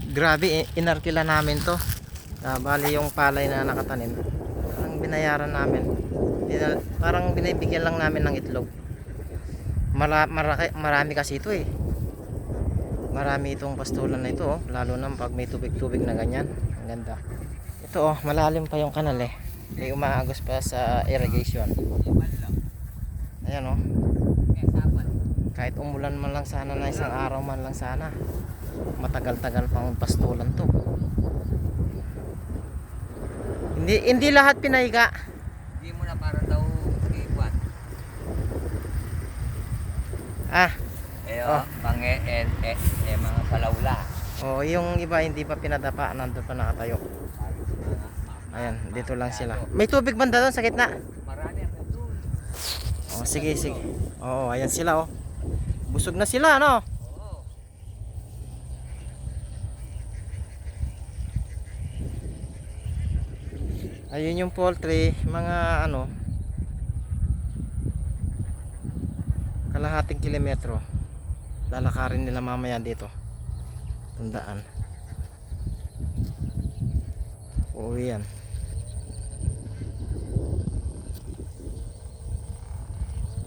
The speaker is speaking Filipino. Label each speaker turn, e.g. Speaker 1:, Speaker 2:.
Speaker 1: Grabe, inarkila namin to. Bali yung palay na nakatanim, ang binayaran namin, parang binibigyan lang namin ng itlog. Marami kasi ito eh. Marami itong pastulan na ito, oh. Lalo na pag may tubig-tubig na ganyan. Ang ganda. Ito oh, malalim pa yung kanal eh. May umaagos pa sa irrigation. Ayan oh. Kahit umulan man lang sana na isang araw man lang sana, matagal-tagal pang pastulan to. Hindi lahat pinaiga.
Speaker 2: Hindi mo na para daw iwan.
Speaker 1: Ah,
Speaker 2: Oh. Mga palawla.
Speaker 1: oh, yung iba hindi pa pinadapa, nandun pa nakatayo. Ayan, dito lang sila. May tubig banda doon sa gitna.
Speaker 2: Marami ang doon.
Speaker 1: Oh, sige, sige. Oo, ayan sila oh. Busog na sila, no?
Speaker 2: Oo.
Speaker 1: Ayun yung poultry, mga ano, kalahating kilometro. Lalakarin nila mamaya dito. Tandaan. Uuwi yan.